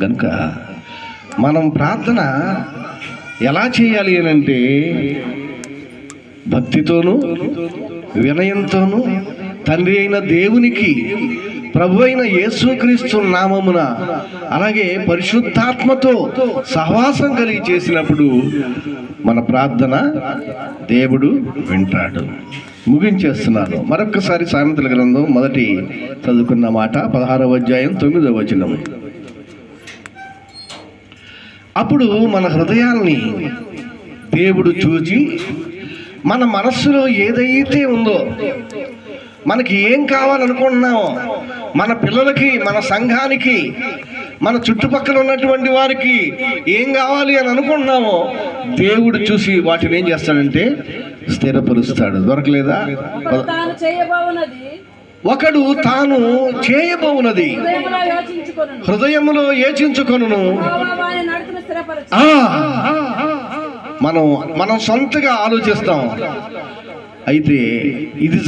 కనుక మనం ప్రార్థన ఎలా చేయాలి అని అంటే భక్తితోనూ వినయంతోనూ తండ్రి అయిన దేవునికి, ప్రభు అయిన యేసుక్రీస్తు నామమున, అలాగే పరిశుద్ధాత్మతో సహవాసం కలిగి చేసినప్పుడు మన ప్రార్థన దేవుడు వింటాడు. ముగించేస్తున్నాను. మరొక్కసారి సామెతల గ్రంథం మొదటి చదువుకున్న మాట 16వ అధ్యాయం 9వ వచనం. అప్పుడు మన హృదయాల్ని దేవుడు చూచి మన మనస్సులో ఏదైతే ఉందో, మనకి ఏం కావాలనుకుంటున్నామో, మన పిల్లలకి, మన సంఘానికి, మన చుట్టుపక్కల ఉన్నటువంటి వారికి ఏం కావాలి అని అనుకుంటున్నామో దేవుడు చూసి వాటిని ఏం చేస్తాడంటే స్థిరపరుస్తాడు. దొరకలేదా? ఒకడు తాను చేయబోవునది హృదయములో యోచించుకొనును. మనం సొంతగా ఆలోచిస్తాం, అయితే ఇది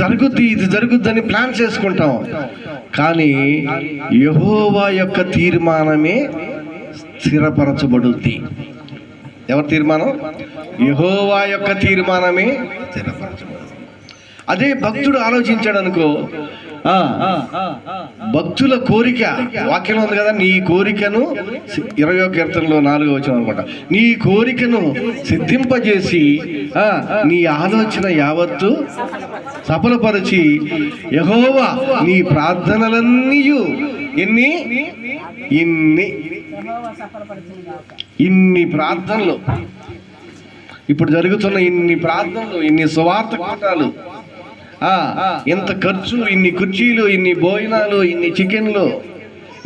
జరుగుద్దని ప్లాన్ చేసుకుంటాం. కానీ యెహోవా యొక్క తీర్మానమే స్థిరపరచబడుద్ది. ఎవరి తీర్మానం? యెహోవా యొక్క తీర్మానమే స్థిరపరచబడుద్ది. అదే భక్తుడు ఆలోచించాడు అనుకో, భక్తుల కోరిక వాక్యం ఉంది కదా, నీ కోరికను 20వ కీర్తనలో 4వ వచనం అనుకుంటా, నీ కోరికను సిద్ధింపజేసి నీ ఆలోచన యావత్తు సఫలపరిచి యెహోవా నీ ప్రార్థనలన్నీ ఇన్ని ప్రార్థనలు, ఇప్పుడు జరుగుతున్న ఇన్ని ప్రార్థనలు, ఇన్ని సువార్త కూటాలు, ఇంత ఖర్చు, ఇన్ని కుర్చీలు, ఇన్ని భోజనాలు, ఇన్ని చికెన్లు,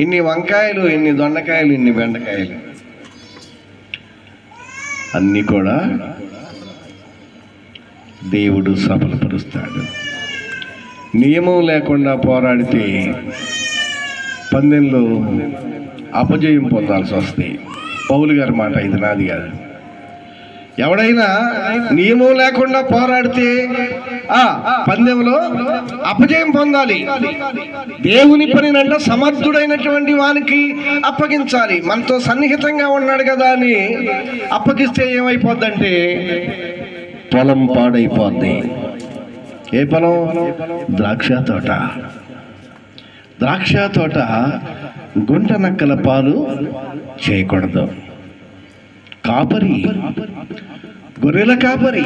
ఇన్ని వంకాయలు, ఇన్ని దొండకాయలు, ఇన్ని బెండకాయలు, అన్నీ కూడా దేవుడు సఫలపరుస్తాడు. నియమం లేకుండా పోరాడితే పందెంలో అపజయం పొందాల్సి వస్తాయి. పౌలు గారి మాట, ఇది నాది కాదు. ఎవడైనా నియమం లేకుండా పోరాడితే పందెంలో అపజయం పొందాలి. దేవుని పనినంట సమర్థుడైనటువంటి వానికి అప్పగించాలి. మనతో సన్నిహితంగా ఉన్నాడు కదా అని అప్పగిస్తే ఏమైపోద్దంటే పొలం పాడైపోద్ది. ఏ పొలం? ద్రాక్ష తోట గుంట నక్కల పాలు చేయకూడదు. కాపరి, గొర్రెల కాపరి,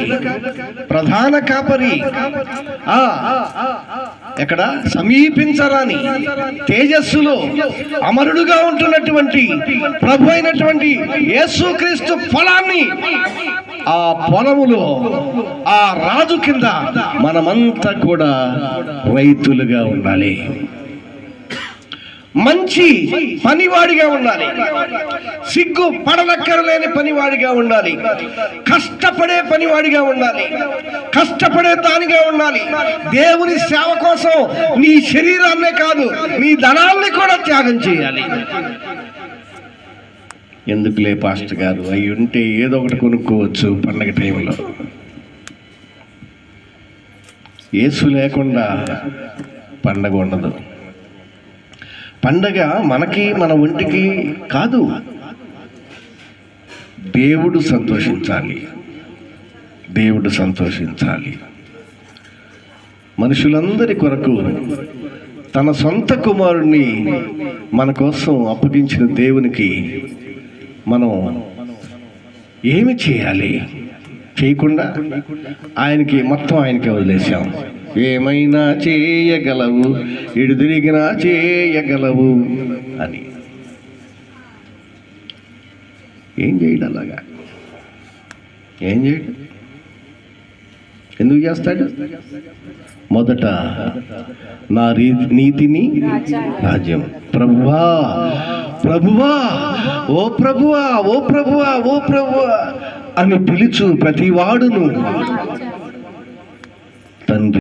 ప్రధాన కాపరి ఎక్కడ సమీపించరాని తేజస్సులో అమరుడుగా ఉంటున్నటువంటి ప్రభు అయినటువంటి యేసుక్రీస్తు పొలాన్ని, ఆ పొలములో ఆ రాజు కింద మనమంతా కూడా రైతులుగా ఉండాలి. మంచి పనివాడిగా ఉండాలి. సిగ్గు పడనక్కరలేని పనివాడిగా ఉండాలి. కష్టపడే పనివాడిగా ఉండాలి. కష్టపడే దానిగా ఉండాలి. దేవుని సేవ కోసం నీ శరీరాన్నే కాదు, నీ ధనాల్ని కూడా త్యాగం చేయాలి. ఎందుకులే పాస్టర్ గారు, అవి ఉంటే ఏదో ఒకటి కొనుక్కోవచ్చు పండగ టైంలో. యేసు లేకుండా పండగ ఉండదు. పండగ మనకి, మన ఒంటికి కాదు. దేవుడు సంతోషించాలి. మనుషులందరి కొరకు తన సొంత కుమారుణ్ణి మన కోసం అప్పగించిన దేవునికి మనం ఏమి చేయాలి? చేయకుండా ఆయనకే వదిలేసాం. ఏమైనా చేయగలవు, ఇటు తిరిగినా చేయగలవు అని. ఏం చేయడు అలాగా? ఏం చేయడు. ఎందుకు చేస్తాడు? మొదట నా నీతిని, రాజ్యం. ప్రభువా ఓ ప్రభువా అని పిలుచు ప్రతివాడును తండ్రి